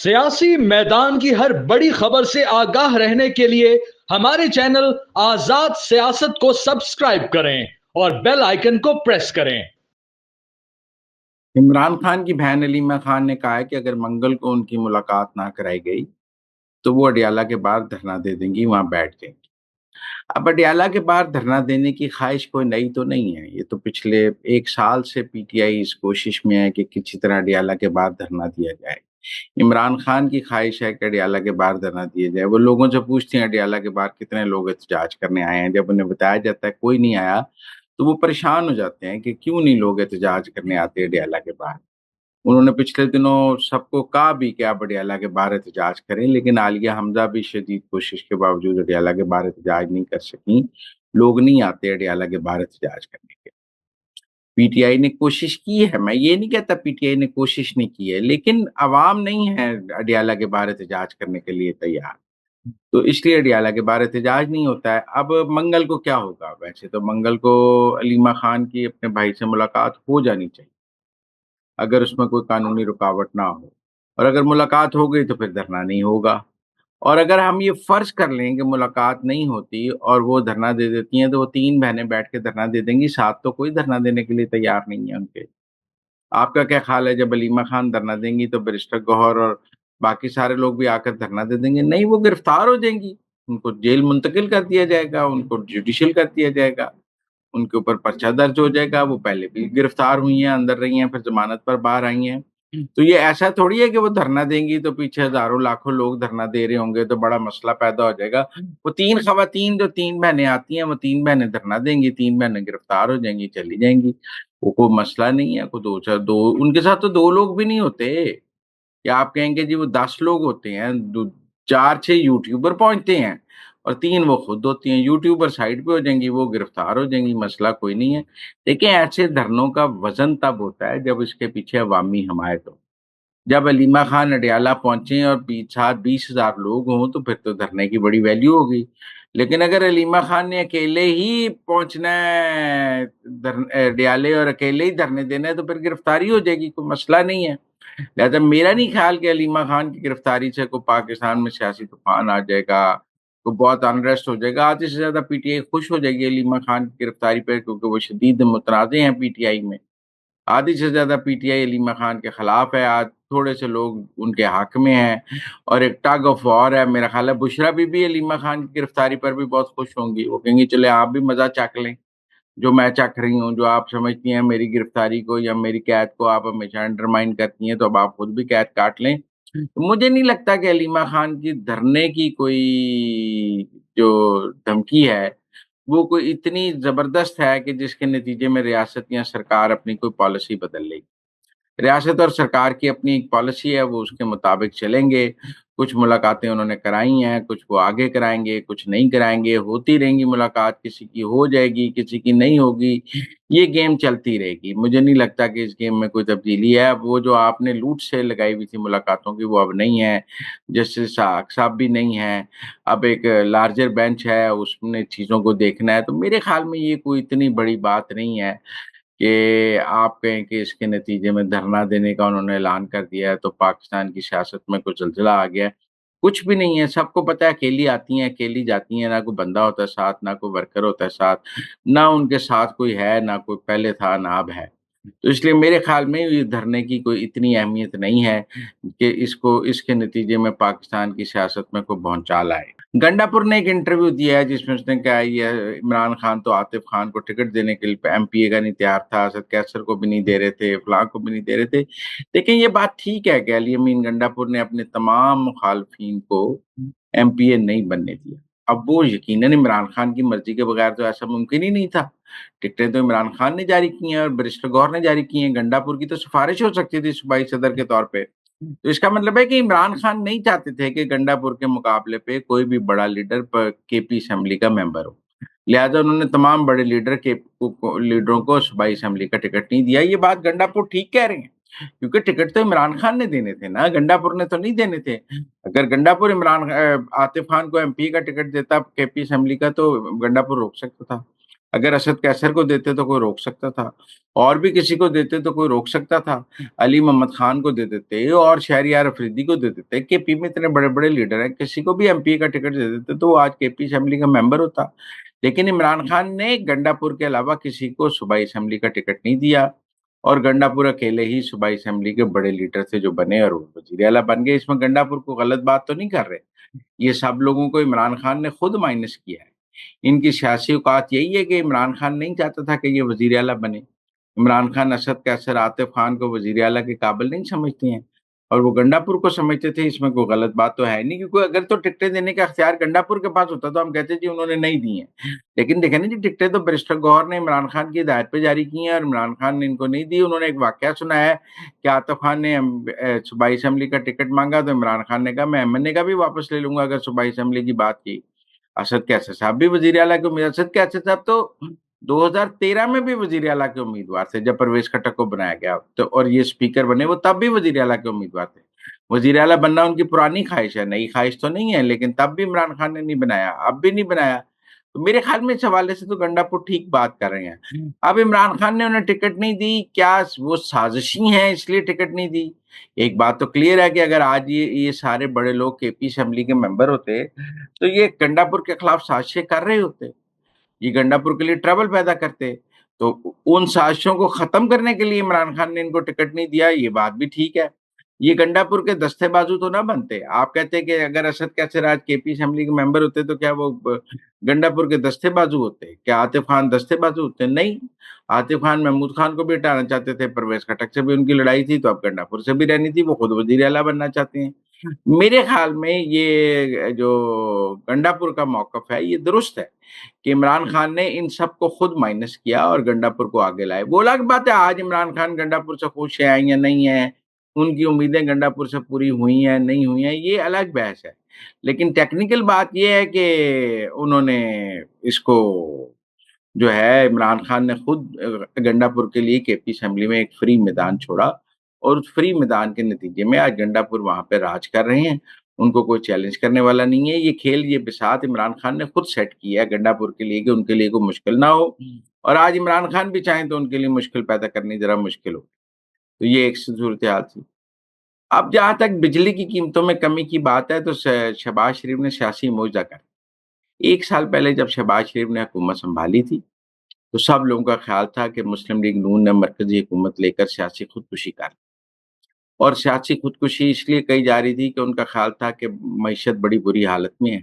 सियासी मैदान की हर बड़ी खबर से आगाह रहने के लिए हमारे चैनल आजाद सियासत को सब्सक्राइब करें और बेल आइकन को प्रेस करें। इमरान खान की बहन अलीमा खान ने कहा है कि अगर मंगल को उनकी मुलाकात ना कराई गई तो वो अडियाला के बाहर धरना दे देंगी, वहां बैठ जाएंगी। अब अडियाला के बाहर धरना देने की ख्वाहिश कोई नई तो नहीं है। ये तो पिछले 1 साल से पीटीआई इस कोशिश में है कि किसी तरह अडियाला के बाहर धरना दिया जाए। इमरान खान की ख्वाहिश है कि अडियाला के बाहर धरना दिया जाए। वो लोगों से पूछते हैं अडियाला के बाहर कितने लोग एहतजाज करने आए हैं। जब उन्हें बताया जाता है कोई नहीं आया तो वो परेशान हो जाते हैं कि क्यों नहीं लोग एहतजाज करने आते अडियाला के बाहर। उन्होंने पिछले दिनों सबको कहा भी कि आप अडियाला के बाहर एहतजाज करें, लेकिन आलिया हमजा भी शदीद कोशिश के बावजूद अडियाला के बाहर एहतजाज नहीं कर सकीं। लोग नहीं आते अडियाला के बाहर एहतजाज करने के। पीटीआई ने कोशिश की है, मैं ये नहीं कहता पीटीआई ने कोशिश नहीं की है, लेकिन अवाम नहीं है अडियाला के बाहर एहतजाज करने के लिए तैयार। तो इसलिए अडियाला के बाहर एहतजाज नहीं होता है। अब मंगल को क्या होगा? वैसे तो मंगल को अलीमा खान की अपने भाई से मुलाकात हो जानी चाहिए, अगर उसमें कोई कानूनी रुकावट ना हो। और अगर मुलाकात हो गई तो फिर धरना नहीं होगा। और अगर हम ये फ़र्ज़ कर लें कि मुलाकात नहीं होती और वो धरना दे देती हैं, तो वो 3 बहनें बैठ के धरना दे देंगी, साथ तो कोई धरना देने के लिए तैयार नहीं है उनके। आपका क्या ख़्याल है, जब अलीमा खान धरना देंगी तो बैरिस्टर गौहर और बाकी सारे लोग भी आकर धरना दे देंगे? नहीं, वो गिरफ़्तार हो जाएँगी, उनको जेल मुंतकिल कर दिया जाएगा, उनको जुडिशियल कर दिया जाएगा। उनके ऊपर पर्चा दर्ज हो जाएगा। वो पहले भी गिरफ्तार हुई हैं, अंदर रही हैं, फिर ज़मानत पर बाहर आई हैं। तो ये ऐसा थोड़ी है कि वो धरना देंगी तो पीछे हज़ारों लाखों लोग धरना दे रहे होंगे तो बड़ा मसला पैदा हो जाएगा। वो 3 ख़वातीन जो 3 बहनें आती हैं, वो 3 बहनें धरना देंगी, 3 बहनें गिरफ्तार हो जाएँगी, चली जाएँगी। वो कोई मसला नहीं है, कोई 2 उनके साथ तो 2 लोग भी नहीं होते। या आप कहेंगे जी वो 10 लोग होते हैं, 4-6 यूट्यूबर पहुँचते हैं और 3 वो खुद होती हैं। यूट्यूबर साइड पे हो जाएँगी, वो गिरफ्तार हो जाएँगी, मसला कोई नहीं है। देखिए ऐसे धरनों का वज़न तब होता है जब इसके पीछे अवामी हमायत हो। जब अलीमा खान अडियाला पहुँचे और 20,000 लोग हों तो फिर तो धरने की बड़ी वैल्यू होगी। लेकिन अगर अलीमा खान ने अकेले ही पहुँचना है अडियाले और अकेले ही धरने देना है तो फिर गिरफ्तारी हो जाएगी, कोई मसला नहीं है। लिहाज़ा मेरा नहीं ख़्याल कि अलीमा खान की गिरफ्तारी से कोई पाकिस्तान में सियासी तूफ़ान आ जाएगा, तो बहुत अनरेस्ट हो जाएगा। आधे से ज़्यादा पीटीआई खुश हो जाएगी अलीमा खान की गिरफ्तारी पे, क्योंकि वो शदीद मुतनाज़े हैं पीटीआई में। आधी से ज़्यादा पीटीआई अलीमा खान के खिलाफ है, आज थोड़े से लोग उनके हक में हैं और एक टग ऑफ वॉर है। मेरा ख़्याल है बुशरा बीबी अलीमा खान की गिरफ्तारी पर भी बहुत खुश होंगी। वो कहेंगी चले आप भी मज़ा चख लें, जो मैं चख रही हूँ, जो आप समझती हैं मेरी गिरफ्तारी को या मेरी कैद को आप हमेशा अंडरमाइन करती हैं, तो अब आप खुद भी कैद काट लें। तो मुझे नहीं लगता कि अलीमा खान की धरने की कोई जो धमकी है, वो कोई इतनी ज़बरदस्त है कि जिसके नतीजे में रियासत या सरकार अपनी कोई पॉलिसी बदल लेगी। रियासत और सरकार की अपनी एक पॉलिसी है, वो उसके मुताबिक चलेंगे। कुछ मुलाकातें उन्होंने कराई हैं, कुछ वो आगे कराएँगे, कुछ नहीं कराएँगे, होती रहेंगी मुलाकात, किसी की हो जाएगी, किसी की नहीं होगी, ये गेम चलती रहेगी। मुझे नहीं लगता कि इस गेम में कोई तब्दीली है। अब वो जो आपने लूट सेल लगाई हुई थी मुलाकातों की, वो अब नहीं है। जस्टिस साहब साहब भी नहीं हैं, अब एक लार्जर बेंच है, उसने चीज़ों को देखना है। तो मेरे ख़्याल में ये कोई इतनी बड़ी बात नहीं है कि आप कहें कि इसके नतीजे में धरना देने का उन्होंने ऐलान कर दिया है, तो पाकिस्तान की सियासत में कोई ज़लज़ला आ गया है। कुछ भी नहीं है, सबको पता है अकेली आती हैं, अकेली जाती हैं, ना कोई बंदा होता है साथ, ना कोई वर्कर होता है साथ, ना उनके साथ कोई है, ना कोई पहले था, ना अब है। तो इसलिए मेरे ख़्याल में ये धरने की कोई इतनी अहमियत नहीं है कि इसके नतीजे में पाकिस्तान की सियासत में कोई भौचाल आए। गंडापुर ने एक इंटरव्यू दिया है जिसमें उसने कहा ये इमरान खान तो आतिफ खान को टिकट देने के लिए एमपीए का नहीं तैयार था, असद कैसर को भी नहीं दे रहे थे, फलां को भी नहीं दे रहे थे। लेकिन ये बात ठीक है कि अली अमीन गंडापुर ने अपने तमाम मुखालफिन को एमपीए नहीं बनने दिया। अब वो यकीनन इमरान खान की मर्ज़ी के बगैर तो ऐसा मुमकिन ही नहीं था। टिकटें तो इमरान खान ने जारी की हैं और बैरिस्टर गौहर ने जारी की हैं, गंडापुर की तो सिफ़ारिश हो सकती थी सूबाई सदर के तौर पे। तो इसका मतलब है कि इमरान खान नहीं चाहते थे कि गंडापुर के मुकाबले पे कोई भी बड़ा लीडर केपी असेंबली का मेंबर हो। लिहाज़ा उन्होंने तमाम बड़े लीडरों को सूबाई असेंबली का टिकट नहीं दिया। ये बात गंडापुर ठीक कह रहे हैं, क्योंकि टिकट तो इमरान खान ने देने थे ना, गंडापुर ने तो नहीं देने थे। अगर गंडापुर आतिफ खान को एमपी का टिकट देता केपी असेंबली का, तो गंडापुर रोक सकता था। اگر اسد کیسر کو دیتے تو کوئی روک سکتا تھا, اور بھی کسی کو دیتے تو کوئی روک سکتا تھا, علی محمد خان کو دے دیتے اور شہریار افریدی کو دے دیتے. کے پی میں اتنے بڑے بڑے لیڈر ہیں, کسی کو بھی ایم پی کا ٹکٹ دے دیتے تو وہ آج کے پی اسمبلی کا ممبر ہوتا. لیکن عمران خان نے گنڈا پور کے علاوہ کسی کو صوبائی اسمبلی کا ٹکٹ نہیں دیا, اور گنڈا پور اکیلے ہی صوبائی اسمبلی کے بڑے لیڈر تھے جو بنے اور وزیر اعلیٰ بن گئے. اس میں گنڈا پور کو غلط بات تو نہیں کر رہے, یہ سب لوگوں کو عمران خان نے خود مائنس کیا ہے. ان کی سیاسی اوقات یہی ہے کہ عمران خان نہیں چاہتا تھا کہ یہ وزیر اعلیٰ بنے. عمران خان اسد کیسر عاطف خان کو وزیر اعلیٰ کے قابل نہیں سمجھتے ہیں, اور وہ گنڈا پور کو سمجھتے تھے. اس میں کوئی غلط بات تو ہے نہیں, کیونکہ اگر تو ٹکٹیں دینے کا اختیار گنڈا پور کے پاس ہوتا تو ہم کہتے جی انہوں نے نہیں دی ہیں. لیکن دیکھیں نا جی, ٹکٹیں تو بیرسٹر گوہر نے عمران خان کی ہدایت پہ جاری کی ہیں, اور عمران خان نے ان کو نہیں دی. انہوں نے ایک واقعہ سنایا ہے کہ عاطف خان نے صوبائی اسمبلی کا ٹکٹ مانگا تو عمران خان نے کہا میں ایم این اے کا بھی واپس لے لوں گا اگر صوبائی اسمبلی کی بات کی. اسد کیسر صاحب بھی وزیر اعلیٰ کے امیدوار, اسد کیسر صاحب تو 2013 میں بھی وزیر اعلیٰ کے امیدوار تھے جب پرویز خٹک کو بنایا گیا تو, اور یہ اسپیکر بنے, وہ تب بھی وزیر اعلیٰ کے امیدوار تھے. وزیر اعلیٰ بننا ان کی پرانی خواہش ہے, نئی خواہش تو نہیں ہے, لیکن تب بھی عمران خان نے نہیں بنایا, اب بھی نہیں بنایا. تو میرے خیال میں اس حوالے سے تو گنڈا پور ٹھیک بات کر رہے ہیں. اب عمران خان نے انہیں ٹکٹ نہیں دی, کیا وہ سازشی ہیں اس لیے ٹکٹ نہیں دی؟ ایک بات تو کلیئر ہے کہ اگر آج یہ سارے بڑے لوگ کے پی اسمبلی کے ممبر ہوتے تو یہ گنڈا پور کے خلاف سازشیں کر رہے ہوتے, یہ گنڈا پور کے لیے ٹربل پیدا کرتے. تو ان سازشوں کو ختم کرنے کے لیے عمران خان نے ان کو ٹکٹ نہیں دیا, یہ بات بھی ٹھیک ہے. یہ گنڈا پور کے دستے بازو تو نہ بنتے. آپ کہتے کہ اگر اسد کیسر آج کے پی اسمبلی کے ممبر ہوتے تو کیا وہ گنڈا پور کے دستے بازو ہوتے؟ کیا عاطف خان دستے بازو ہوتے؟ نہیں. عاطف خان محمود خان کو بھی ہٹانا چاہتے تھے, پرویز خٹک سے بھی ان کی لڑائی تھی, تو اب گنڈا پور سے بھی رہنی تھی, وہ خود وزیر اعلیٰ بننا چاہتے ہیں. میرے خیال میں یہ جو گنڈا پور کا موقف ہے یہ درست ہے کہ عمران خان نے ان سب کو خود مائنس کیا اور گنڈا پور کو آگے لائے. وہ الگ بات ہے آج عمران خان گنڈا پور سے خوش ہیں یا نہیں ہیں, ان کی امیدیں گنڈا پور سے پوری ہوئی ہیں نہیں ہوئی ہیں, یہ الگ بحث ہے. لیکن ٹیکنیکل بات یہ ہے کہ انہوں نے اس کو جو ہے عمران خان نے خود گنڈا پور کے لیے کے پی اسمبلی میں ایک فری میدان چھوڑا, اور اس فری میدان کے نتیجے میں آج گنڈا پور وہاں پہ راج کر رہے ہیں. ان کو کوئی چیلنج کرنے والا نہیں ہے. یہ کھیل, یہ بساط عمران خان نے خود سیٹ کیا ہے گنڈا پور کے لیے کہ ان کے لیے کوئی مشکل نہ ہو, اور آج عمران خان بھی چاہیں تو ان کے لیے مشکل پیدا کرنی ذرا مشکل ہو. تو یہ ایک صورتحال تھی. اب جہاں تک بجلی کی قیمتوں میں کمی کی بات ہے تو شہباز شریف نے سیاسی معجزہ کر. 1 سال پہلے جب شہباز شریف نے حکومت سنبھالی تھی تو سب لوگوں کا خیال تھا کہ مسلم لیگ نون نے مرکزی حکومت لے کر سیاسی خودکشی کر, اور سیاسی خودکشی اس لیے کہی جا رہی تھی کہ ان کا خیال تھا کہ معیشت بڑی بری حالت میں ہے,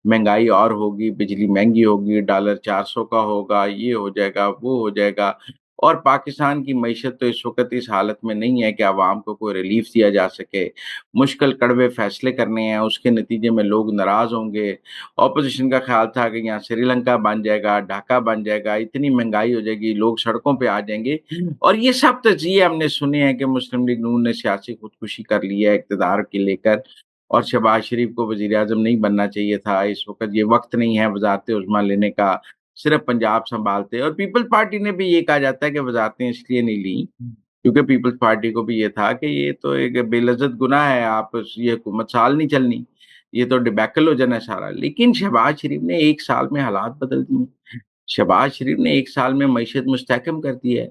مہنگائی اور ہوگی, بجلی مہنگی ہوگی, ڈالر 400 کا ہوگا, یہ ہو جائے گا وہ ہو جائے گا, اور پاکستان کی معیشت تو اس وقت اس حالت میں نہیں ہے کہ عوام کو کوئی ریلیف دیا جا سکے, مشکل کڑوے فیصلے کرنے ہیں, اس کے نتیجے میں لوگ ناراض ہوں گے. اپوزیشن کا خیال تھا کہ یہاں سری لنکا بن جائے گا, ڈھاکہ بن جائے گا, اتنی مہنگائی ہو جائے گی, لوگ سڑکوں پہ آ جائیں گے. اور یہ سب تجزیے ہم نے سنے ہیں کہ مسلم لیگ نون نے سیاسی خودکشی کر لی ہے اقتدار کے لے کر, اور شہباز شریف کو وزیر اعظم نہیں بننا چاہیے تھا. اس وقت یہ وقت نہیں ہے وزارت عظمیٰ لینے کا, صرف پنجاب سنبھالتے. اور پیپلز پارٹی نے بھی یہ کہا جاتا ہے کہ وزارتیں اس لیے نہیں لیں کیونکہ پیپلز پارٹی کو بھی یہ تھا کہ یہ تو ایک بے لذت گناہ ہے, آپ یہ حکومت سال نہیں چلنی, یہ تو ڈیبیکل ہو جانا ہے سارا. لیکن شہباز شریف نے 1 سال میں حالات بدل دیے. شہباز شریف نے 1 سال میں معیشت مستحکم کر دی ہے.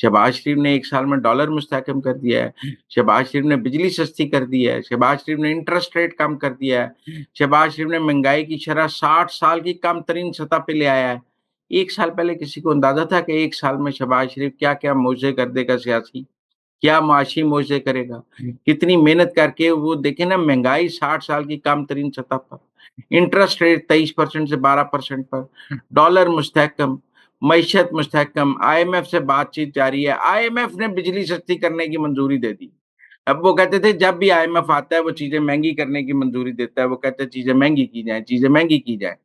شہباز شریف نے 1 سال میں ڈالر مستحکم کر دیا ہے. شہباز شریف نے بجلی سستی کر دی ہے. شہباز شریف نے انٹرسٹ ریٹ کم کر دیا ہے. شہباز شریف نے مہنگائی کی شرح 60 سال کی کم ترین سطح پہ لے آیا ہے. 1 سال پہلے کسی کو اندازہ تھا کہ 1 سال میں شہباز شریف کیا کیا معجزے کر دے گا سیاسی, کیا معاشی معجزے کرے گا, کتنی محنت کر کے. وہ دیکھیں نا, مہنگائی 60 سال کی کم ترین سطح پر, انٹرسٹ ریٹ 23% سے 12% پر, ڈالر مستحکم, معیشت مستحکم, آئی ایم ایف سے بات چیت جاری ہے. آئی ایم ایف نے بجلی سستی کرنے کی منظوری دے دی. اب وہ کہتے تھے جب بھی آئی ایم ایف آتا ہے وہ چیزیں مہنگی کرنے کی منظوری دیتا ہے, وہ کہتے ہیں چیزیں مہنگی کی جائیں, چیزیں مہنگی کی جائیں.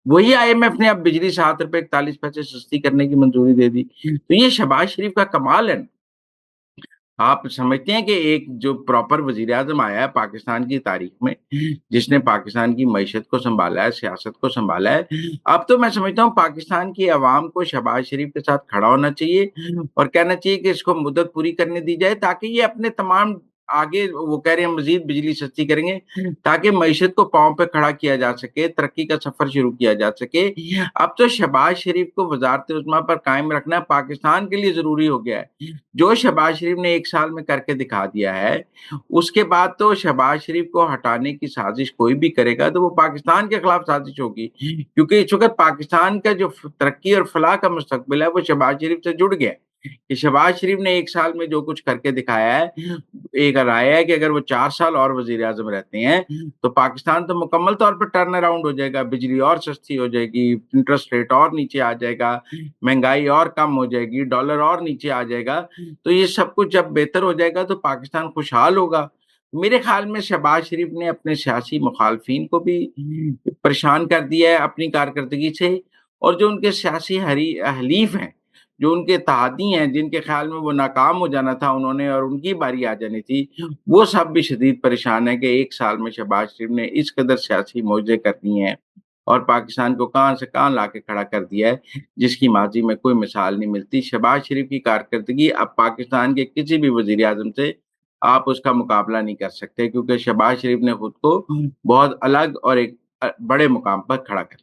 وہی آئی ایم ایف نے اب بجلی 7 روپے 41 پیسے سستی کرنے کی منظوری دے دی. تو یہ شہباز شریف کا کمال ہے. آپ سمجھتے ہیں کہ ایک جو پراپر وزیر اعظم آیا ہے پاکستان کی تاریخ میں, جس نے پاکستان کی معیشت کو سنبھالا ہے, سیاست کو سنبھالا ہے, اب تو میں سمجھتا ہوں پاکستان کی عوام کو شہباز شریف کے ساتھ کھڑا ہونا چاہیے اور کہنا چاہیے کہ اس کو مدت پوری کرنے دی جائے تاکہ یہ اپنے تمام आगे वो कह रहे हैं मजीद बिजली सस्ती करेंगे ताकि मईशत को पांव पे खड़ा किया जा सके, तरक्की का सफर शुरू किया जा सके। अब तो शहबाज शरीफ को वजारत उज़्मा पर कायम रखना पाकिस्तान के लिए जरूरी हो गया है। जो शहबाज शरीफ ने 1 साल में करके दिखा दिया है, उसके बाद तो शहबाज शरीफ को हटाने की साजिश कोई भी करेगा तो वो पाकिस्तान के खिलाफ साजिश होगी, क्योंकि इस वक्त पाकिस्तान का जो तरक्की और फलाह का मुस्तकबिल है वो शहबाज शरीफ से जुड़ गया है। कि शहबाज शरीफ ने 1 साल में जो कुछ करके दिखाया है, एक राय है कि अगर वो 4 साल और वज़ीर-ए-आज़म रहते हैं, तो पाकिस्तान तो मुकम्मल तौर पर टर्न अराउंड हो जाएगा, बिजली और सस्ती हो जाएगी, इंटरेस्ट रेट और नीचे आ जाएगा, महँगाई और कम हो जाएगी, डॉलर और नीचे आ जाएगा। तो ये सब कुछ जब बेहतर हो जाएगा तो पाकिस्तान खुशहाल होगा। मेरे ख़्याल में शहबाज शरीफ ने अपने सियासी मुखालफिन को भी परेशान कर दिया है अपनी कारकर्दगी से, और जो उनके सियासी हलीफ हैं, जो उनके इत्तेहादी हैं, जिनके ख़्याल में वो नाकाम हो जाना था उन्होंने और उनकी बारी आ जानी थी, वो सब भी शदीद परेशान हैं कि 1 साल में शहबाज शरीफ ने इस कदर सियासी मौजे कर दिए हैं और पाकिस्तान को कहाँ से कहाँ लाके खड़ा कर दिया है, जिसकी माज़ी में कोई मिसाल नहीं मिलती। शहबाज शरीफ की कारकर्दगी अब पाकिस्तान के किसी भी वज़ीर-ए-आज़म से आप उसका मुकाबला नहीं कर सकते, क्योंकि शहबाज शरीफ ने खुद को बहुत अलग और एक बड़े मुकाम पर खड़ा कर